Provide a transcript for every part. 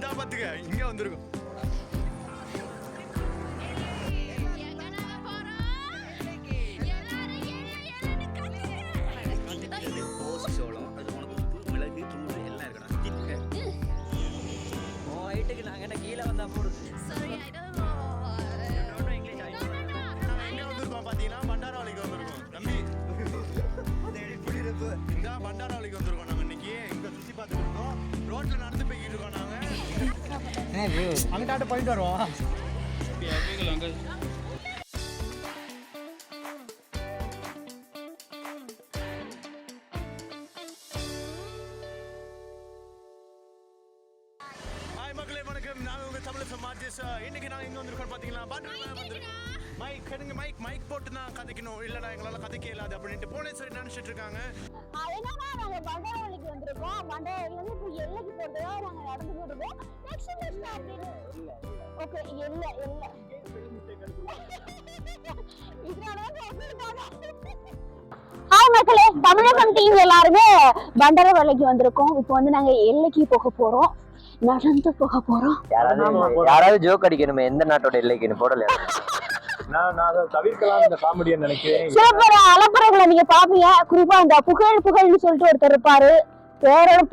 இந்த பாத்துக்க இங்க வந்திருக்கோம். அங்கிட்ட போயிட்டு வருவோம். ஹாய் மக்களே, வணக்கம். நான் உங்க தமிழ் சமாஜஸ். இன்னைக்கு நாங்க எங்க வந்திருக்கோம் பாத்தீங்களா, மைக் கடுங்க மைக் போட்டு தான் கதைக்கணும், இல்லடா எங்களால கதைக்க இயலாது அப்படின்ட்டு போலீஸ் நினைச்சிட்டு இருக்காங்க. அதனால நாங்க பண்டாரவழிக்கு வந்திருக்கோம். பண்டாரவழில இருந்து இப்போ எல்லைக்கு போறதா நாங்க நடந்து போறோம். நெக்ஸ்ட் ஸ்டாப் ஓகே எல்லை ஹாய் மக்களே, தமிழகம் டீம் எல்லாருமே பண்டாரவழிக்கு வந்திருக்கோம். இப்போ வந்து நாங்க எல்லைக்கு போக போறோம், நடந்து போக போறோம். யாராவது ஜோக் அடிக்கணுமே, எந்த நாட்டோட எல்லைக்குன்னு போடல. நான் அதை தவிர்க்கலாம் இந்த காமெடியை நினைக்கிறேன். சில பேர் அலப்பறைகளை நீங்க பாப்பீங்க, குறிப்பா இந்த புகழ்னு சொல்லிட்டு ஒருத்தர் இருப்பாரு.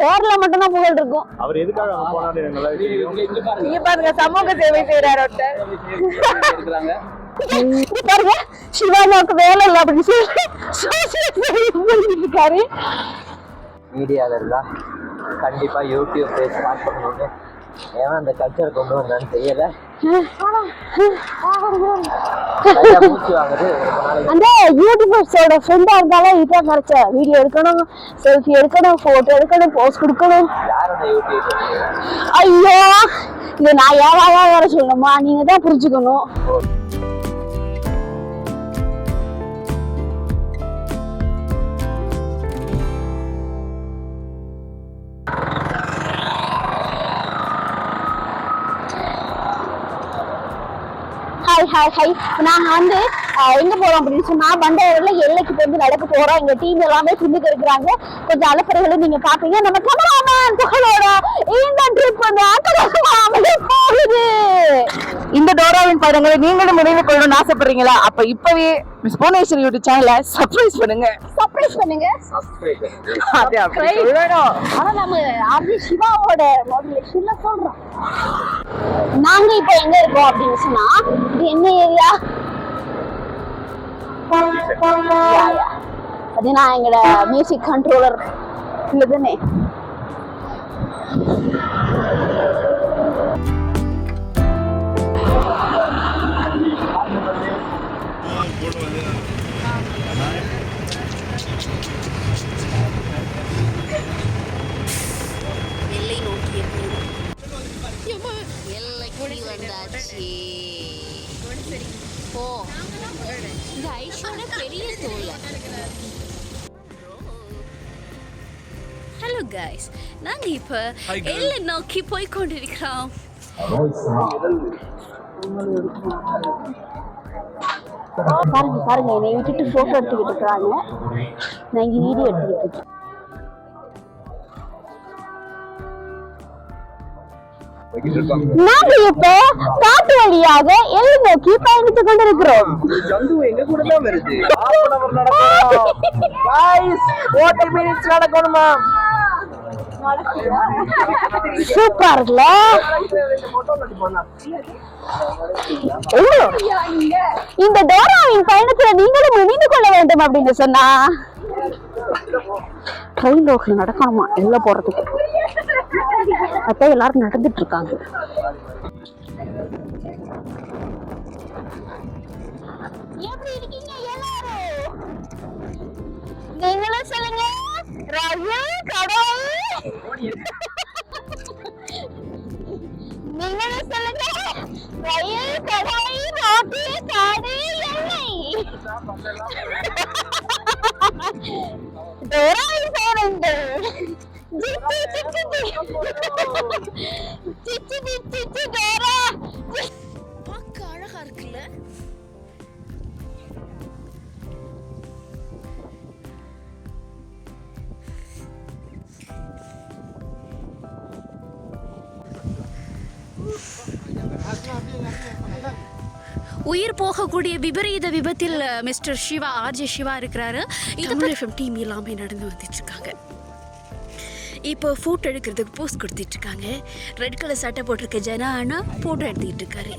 பேர்ல மட்டும்தான் புகழ் இருக்கும். அவர் எதுக்காக அங்க போனாரு நல்லா தெரியும். நீங்க பாருங்க, சமூக சேவை செய்யறாரு பாருங்க. சிவாமாவுக்கு வேலை இல்லை அப்படின்னு சொல்லி இருக்காரு. மீடியால இருந்தா கண்டிப்பா யூடியூப் பேஜ் ஸ்டார்ட் பண்ணுவாங்க. ஏன் அந்த கல்ச்சர் கொண்டு வந்தான்னு தெரியல. அந்த யூடியூபர்ஸோட ஃப்ரெண்டா இருந்தாலும் இதான் கிடைச்ச வீடியோ எடுக்கணும், செல்ஃபி எடுக்கணும், போட்டோ எடுக்கணும், போஸ்ட் கொடுக்கணும். ஐயோ, இது நான் யாராவா வேற சொல்லணுமா? நீங்க தான் புரிஞ்சுக்கணும். ஹாய் நாங்க வந்து எங்க போறோம் அப்படின்னு சொன்னா, பண்டாரவழில எல்லைக்கு போய் நடக்க போறோம். எங்க டீம் எல்லாமே பின்னுக்கு இருக்கிறாங்க. கொஞ்சம் அலப்பறைகளும் நீங்க பாப்பீங்க. நம்ம கேமராமேன் புகழோட இந்த ட்ரிப் வந்து அட்டகாசமாவே போகுது. இந்த டோராவின் பயணங்களை நீங்களும் நினைவு கொள்ளணும்னு ஆசைப்படுறீங்களா? அப்ப இப்பவே மிஸ் புவனேஸ்வரி யூடியூப் சேனலை சப்ஸ்கிரைப் பண்ணுங்க. ஆனா நம்ம ஆர்ஜி சிவாவோட மோட்டிவேஷன்ல சொல்றோம். நாங்க இப்ப எங்க இருக்கோம் அப்படின்னு சொன்னா, இது என்ன ஏரியா? அது நான் எங்களோட மியூசிக் கண்ட்ரோலர் இல்லதானே. எல்லை நோக்கிய எல்லைக்கு வந்தாச்சு. போ, இந்த ஐஷோட பெரிய தோல்ல. ஹலோ கைஸ், நாங்க இப்ப எல்லை நோக்கி போய் கொண்டிருக்கிறோம். பாருங்க என்னை விட்டுட்டு போட்டோ எடுத்துக்கிட்டு இருக்காங்க. நான் இங்க வீடியோ எடுத்துக்கிட்டு இருக்கேன். நாங்க இப்ப காட்டு வழியாக எல்லை நோக்கி பயணித்துக் கொண்டிருக்கிறோம். எங்க கூட தான் வருது. நடக்கணுமா? சூப்பரா இருக்குல்ல? இந்த டோராவின் பயணத்துல நீங்களும் இணைந்து கொள்ள வேண்டும் அப்படின்னு சொன்னா, ட்ரெயின் ரோட்ல நடக்கணுமா எல்ல போறதுக்கு. அப்ப எல்லாரும் நடந்துட்டு இருக்காங்க. எப்படி இருக்கீங்க எல்லாரும்? நீங்களும் சொல்லுங்க. ரயில் கடை, நீங்களும் சொல்லுங்க. ரயில் கடை, ரோட்டு, காடு, எண்ணெய். டோராவின் பேருந்து. பார்க்க அழகா இருக்குல்ல? உயிர் போகக்கூடிய விபரீத விபத்தில் மிஸ்டர் சிவா ஆர்ஜே சிவா இருக்கிறாரு. தமிழ் எஃப்எம் டீம் எல்லாமே நடந்து வந்துட்டு இருக்காங்க. இப்போ ஃபோட்டோ எடுக்கிறதுக்கு போஸ்ட் கொடுத்துட்டு இருக்காங்க. ரெட் கலர் சட்டை போட்டிருக்க ஜனா அண்ணா ஃபோட்டோ எடுத்துக்கிட்டு இருக்காரு.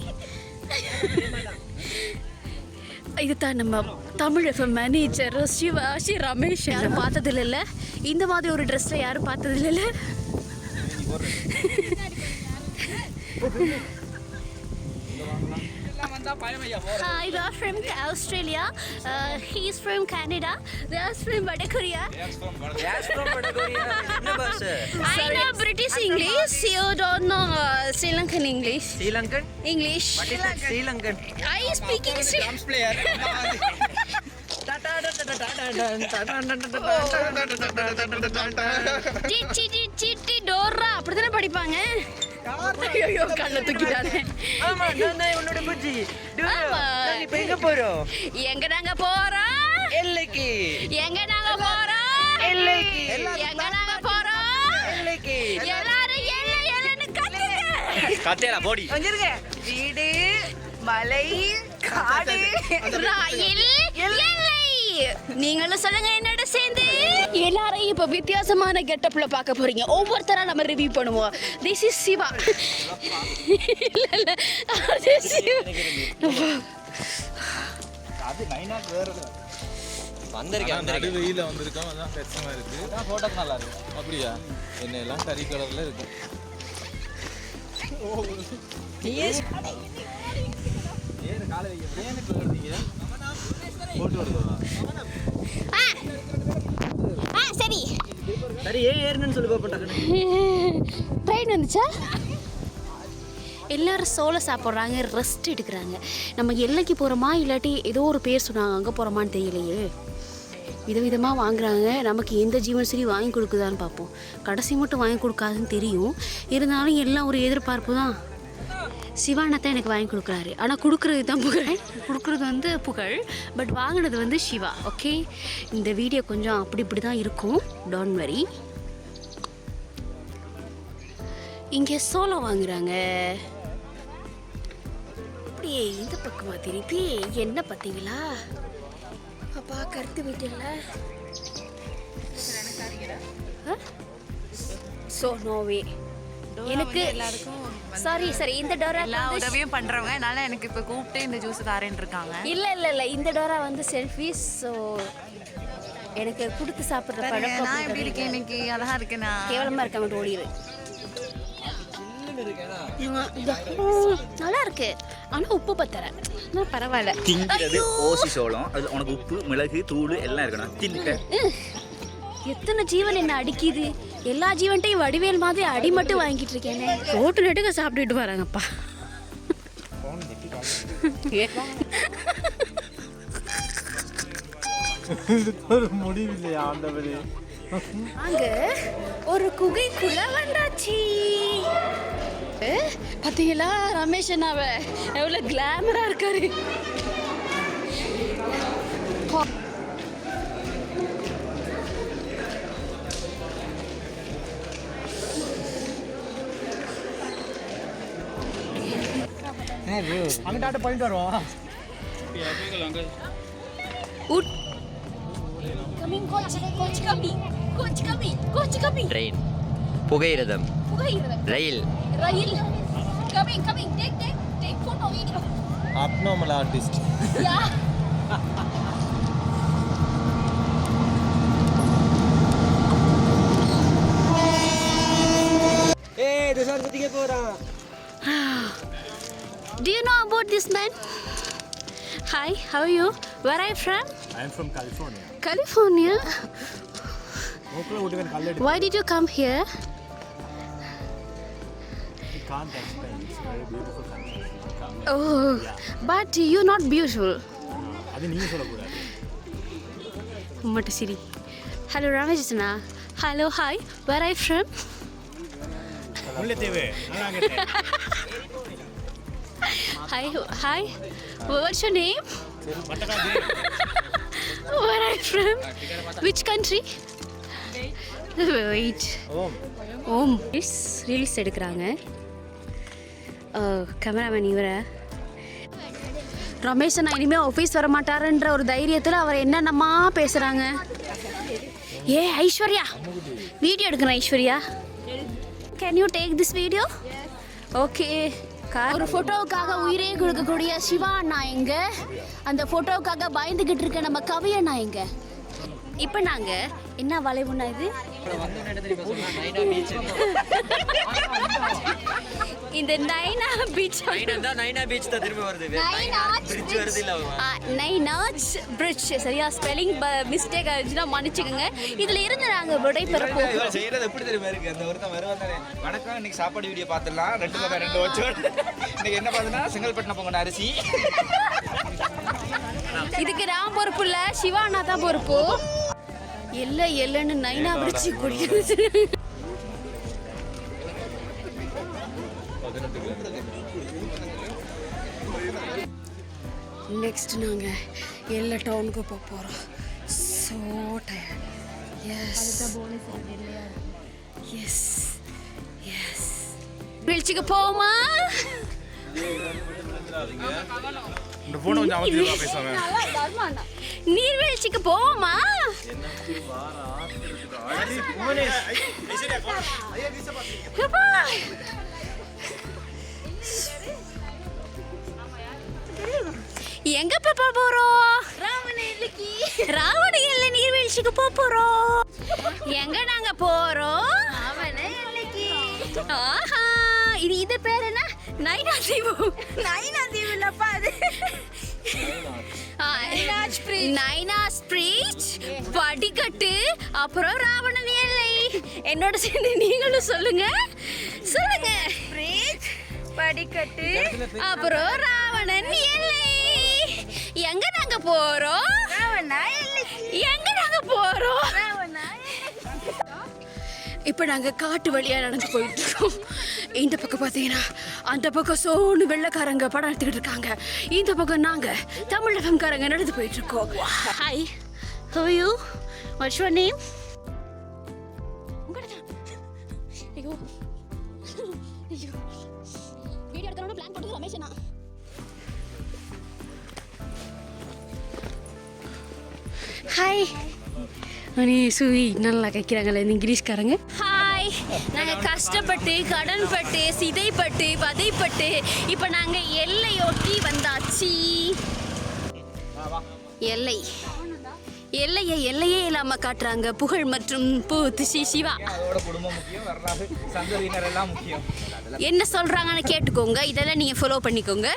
இதுதான் நம்ம தமிழ் எஃப்எம் மேனேஜர் சிவா ரமேஷ். யாரும் பார்த்ததில்ல இல்லை, இந்த மாதிரி ஒரு ட்ரெஸ்ஸை யாரும் பார்த்ததில்ல இல்லை. Hi, we are from Australia. He is from Canada. They are from West Korea. I know British English. You don't know Sri Lankan English. Sri Lankan? English. What is Sri Lankan? I speaking Sri Lankan player. City Dora அப்படிதானே படிப்பாங்க. ஐயோ கண்ணை தூக்கிட்டானே. ஆமா நான் உன்னோட புஜ்ஜி. இப்போ எங்க போறோம்? எங்க நாங்க போறோம்? எல்லைக்கு. எங்க நாங்க போறோம்? எல்லைக்கு. எங்க நாங்க போறோம்? எல்லைக்கு. எல்லாரும் எல்லைன்னு கத்துங்க. கத்தேடா போடி. வந்துருங்க. வீடு, மலை, காடு, ரயில், எல்லை. நீங்களும் சொல்லுங்க என்னோட சேர்ந்து. எல்லாரையும் இப்ப வித்தியாசமான கெட்டப்ல பார்க்க போறீங்க. ஒவ்வொருத்தரா நம்ம ரிவ்யூ பண்ணுவோம். This is Shiva. இல்ல அது சிவா. அது நைனாக்கு வேற வந்திருக்கேன். நடுவெயில வந்திருக்கோம், அதான் கஷ்டமா இருக்கு. போட்டோ நல்லா இருக்கு. அப்படியா? என்ன எல்லாம் கறி கலர்ல இருக்கு. சரி சரி ஏறுன்னு சொல்லி போட்டாங்க. ட்ரெயின் வந்துச்சா? எல்லாரும் சோளை சாப்பிட்றாங்க, ரெஸ்ட் எடுக்கிறாங்க. நம்ம எல்லைக்கு போகிறோமா இல்லாட்டி ஏதோ ஒரு பேர் சொன்னாங்க அங்கே போகிறோமான்னு தெரியலையே. விதவிதமாக வாங்குறாங்க. நமக்கு எந்த ஜீவன்சரி வாங்கி கொடுக்குதான்னு பார்ப்போம். கடைசி மட்டும் வாங்கி கொடுக்காதுன்னு தெரியும். இருந்தாலும் எல்லாம் ஒரு எதிர்பார்ப்பு தான். சிவானா தான் எனக்கு வாங்கி கொடுக்குறாரு. ஆனால் கொடுக்குறது தான் புகழ். கொடுக்குறது வந்து புகழ், பட் வாங்கினது வந்து சிவா. ஓகே, இந்த வீடியோ கொஞ்சம் அப்படி இப்படி தான் இருக்கும், டோன்ட் வரி. இங்கே சோளம் வாங்குறாங்க. அப்படியே இந்த பக்கமாக திருப்பி என்ன பார்த்தீங்களா? அப்பா கருத்து வீட்டில் ஸோ நோவே எனக்கு சாரி இந்த டோரா எல்லா உதவியும் பண்றவங்க. அதனால எனக்கு இப்ப கூப்பிட்டு இந்த ஜூஸ் தாரேன்னு இருக்காங்க. இல்ல இந்த டோரா வந்து செல்ஃபிஸ். ஸோ எனக்கு கொடுத்து சாப்பிட்ற பழக்கம். நான் எப்படி இருக்கேன் இன்னைக்கு? அழகா இருக்கேனா? கேவலமா இருக்க மட்டும் ஓடிடு. நல்லா இருக்கு, ஆனா உப்பு பத்தல. பரவாயில்ல. திங்கிறது ஓசி சோளம், அது உனக்கு உப்பு மிளகு தூள் எல்லாம் இருக்கணும். தின்னுட்ட எத்தனை ஜீவன் என்ன அடிக்குது. எல்லா ஜீவன்ட்டையும் வடிவேல் மாதிரி அடி மட்டும் வாங்கிட்டு இருக்கேனே. ரோட்டு நட்டுக்க சாப்பிட்டுட்டு வராங்கப்பா. ஒரு முடிவில்லையா ஆண்டவரே? அங்க ஒரு குகைக்குள்ள வந்தாச்சு. பாத்தீங்களா ரமேஷ் அண்ணாவ எவ்வளவு கிளாமரா இருக்காரு. அங்கிட்ட போயிட்டு வருவோம். ட்ரெயின், புகையிரதம், ரயில். Abnormal artist. ஏய் துஷார் குதிக்க போறான். Do you know about this man? Hi, how are you? Where are you from? I am from California. California? Oakland College. Why did you come here? You can't explain. It's very beautiful country. Oh, but you're not beautiful. அது நீங்க சொல்ல கூடாது. Mata Siri. Hello Ramajana. Hello, hi. Where are you from? Mullaitivu. நான் கேட்டேன். Hi. What's your name? Where are you from? Which country? Wait. Om. Reels எடுக்கிறாங்க. Cameraman இவரை ரமேஷ் நான் இனிமேல் ஆஃபீஸ் வர மாட்டாருன்ற ஒரு தைரியத்தில் அவர் என்னென்னமா பேசுகிறாங்க. ஏ ஐஸ்வர்யா, வீடியோ எடுக்கிறேன் Aishwarya. Can you take this video? Okay. ஒரு ஃபோட்டோவுக்காக உயிரே கொடுக்கக்கூடிய சிவா அண்ணா எங்க, அந்த ஃபோட்டோவுக்காக பயந்துக்கிட்டு இருக்க நம்ம கவி அண்ணா எங்க. இப்போ நாங்கள் என்ன வளைவுண்ணா இது? இந்த நைனா பீச் நைனாச் பிரிட்ஜ் சரியா ஸ்பெல்லிங் மிஸ்டேக் ஆயிடுச்சுன்னா மன்னிச்சுக்கோங்க. இதில் இருந்து நாங்கள் விடைபெறப்போம். செய்யறது எப்படி தெரியுமா இருக்கு? அந்த ஒருத்தன் வருவாங்க, வணக்கம் இன்னைக்கு சாப்பாடு வீடியோ பார்த்துடலாம், 2 வச்சோம். இன்னைக்கு என்ன பார்த்தோன்னா செங்கல்பட்டினம் பொங்கல் அரிசி. இதுக்கு நான் பொறுப்பு இல்லை, சிவா அண்ணா தான் பொறுப்பு. எல்லன்னு நைனா பிரிட்ஜ் குடிக்கிறது. நெக்ஸ்ட் நாங்கள் எல்லா டவுனுக்கு போக போகிறோம். So tired. எஸ் வீழ்ச்சிக்கு போமா? இந்த போனை கொஞ்சம் அவசியமா பேசாம நீர்வீழ்ச்சிக்கு போவோமா? எங்க பாப்பா போறோம்? ராவண எல்லை நீர்வீழ்ச்சிக்கு போறோம். எங்க நாங்க போறோம்? ஆஹா, இது பேர் என்ன? நைனா தீவு. நைனா தீவு இல்லப்பா அது. நைனாஸ் பிரிட்ஜ், படிக்கட்டு, அப்புறம் ராவணன் எல்லை. என்னோட சேர்ந்து நீங்களும் சொல்லுங்க. பிரிட்ஜ், படிக்கட்டு, அப்புறம் ராவணன் எல்லை. எங்க நாங்க போறோம்? எங்க நாங்க போறோம்? இப்போ நாங்கள் காட்டு வழியாக நடந்து போயிட்டு இருக்கோம். இந்த பக்கம் பார்த்தீங்கன்னா அந்த பக்கம் சோனு வெள்ளைக்காரங்க படம் எடுத்துக்கிட்டு இருக்காங்க. இந்த பக்கம் நாங்கள் தமிழ் எஃப்எம்காரங்க நடந்து போயிட்டு இருக்கோம். Hi, how you? What's your name? ஐயோ ஐயோ, வீடியோ எடுக்கணும்னு பிளான் போட்டது ரமேஷனா. ஹாய் அனி சுவி, நல்லா கேட்குறாங்களே இந்த இங்கிலீஷ்காரங்க. ஹாய், நாங்கள் கஷ்டப்பட்டு கடன்பட்டு சிதைப்பட்டு வதைப்பட்டு இப்போ நாங்கள் எல்லையொட்டி வந்தாச்சு. எல்லையே இல்லாமல் காட்டுறாங்க புகழ் மற்றும் சிவா. என்ன சொல்கிறாங்கன்னு கேட்டுக்கோங்க, இதெல்லாம் நீங்கள் ஃபாலோ பண்ணிக்கோங்க.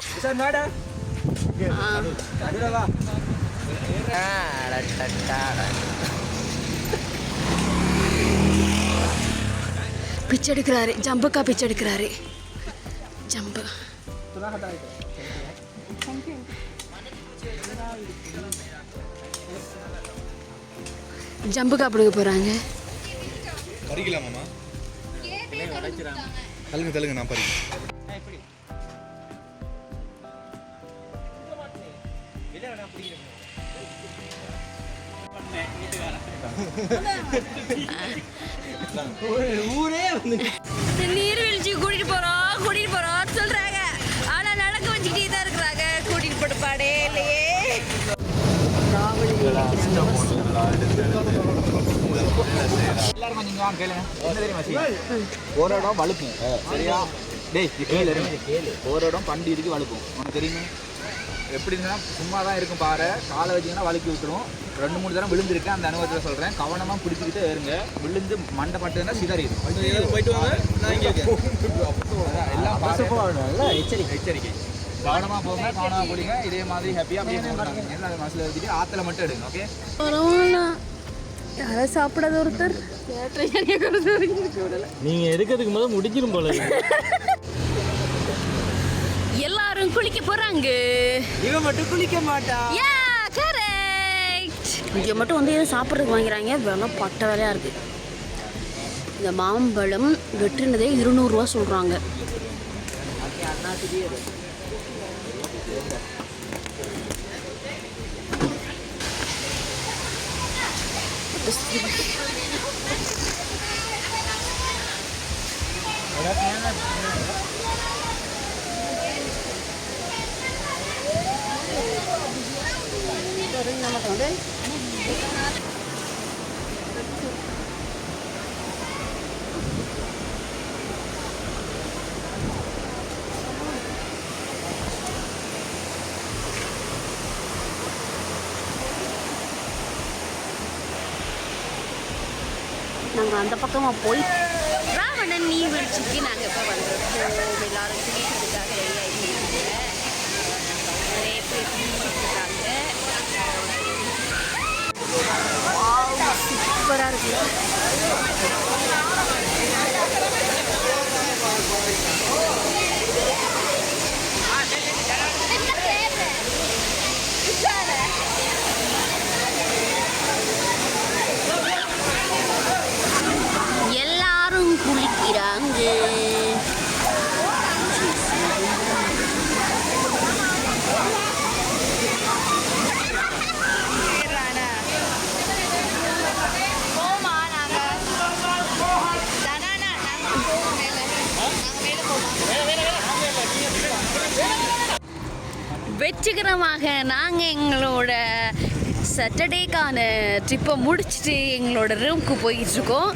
பிச்சை எடுக்கிறாரு, ஜம்புக்கா பிச்சை எடுக்கிறாரு. ஜம்பு ஜம்புக்கா பிடிக்க போறாங்க. பறிக்கலாமாமா? தள்ளுங்க நான் பறிக்கிறேன். நீர்வீழ்ச்சி கூட்டிட்டு போறோம் சொல்றாங்க. ஆனா நடக்க வச்சுக்கிட்டே தான் இருக்கிறாங்க. கூட்டிட்டு போட்டு பாடே இல்லையே. எல்லாரும் கொஞ்சம் கேளுங்க. என்ன தெரியுமா, ஒரு இடம் வழுக்கும் சரியா? டேய் கேளு, ஒரு இடம் பண்டி இருக்கு வழுக்கும். உனக்கு தெரியுமே எப்படின்னா சும்மா தான் இருக்கும் பாரு, காலை வச்சிங்கன்னா வழுக்கி விட்டுரும். 2-3 தடவை விழுந்திருக்கேன், அந்த அனுபவத்தில் சொல்கிறேன். கவனமாக பிடிச்சிக்கிட்டே இருங்க, விழுந்து மண்டை பட்டுன்னா சிதறிடும். போயிட்டு வாங்க, நான் இங்கே எல்லாம் எச்சரிக்கை. கவனமாக போங்க, கவனமாக பிடிங்க. இதே மாதிரி ஹாப்பியாக அப்படியே போகிறாங்க. அதை மனசில் வச்சுட்டு ஆற்றுல மட்டும் எடுங்க. ஓகே, யாரை சாப்பிடாத ஒருத்தர் நீங்க எடுக்கிறதுக்கு முதல்ல முடிஞ்சிரும் போல. எல்லாரும் குளிக்க போறாங்க, இவன் மட்டும் குளிக்க மாட்டா. இங்கே மட்டும் வந்து எதுவும் சாப்பிட்றதுக்கு வாங்கிறாங்க. விலை பட்ட விலையா இருக்கு. இந்த மாம்பழம் வெட்டுனதே 200 ரூபா சொல்றாங்க. நாங்கள் அந்த பக்கமாக போய் ராவணன் நீர்வீழ்ச்சிக்கு நாங்கள் இப்போ வந்துருக்கோம். எல்லாரும் குளிக்கிறதுக்காக ரெடி ஆகிட்டு நிறைய பேர் குளிச்சுட்ருக்காங்க. சூப்பராக இருக்குல்ல. எல்லாரும் குளிக்கிறாங்க. வெற்றிகரமாக நாங்கள் எங்களோட சாட்டர்டேக்கான ட்ரிப்பை முடிச்சுட்டு எங்களோட ரூமுக்கு போயிட்டுருக்கோம்.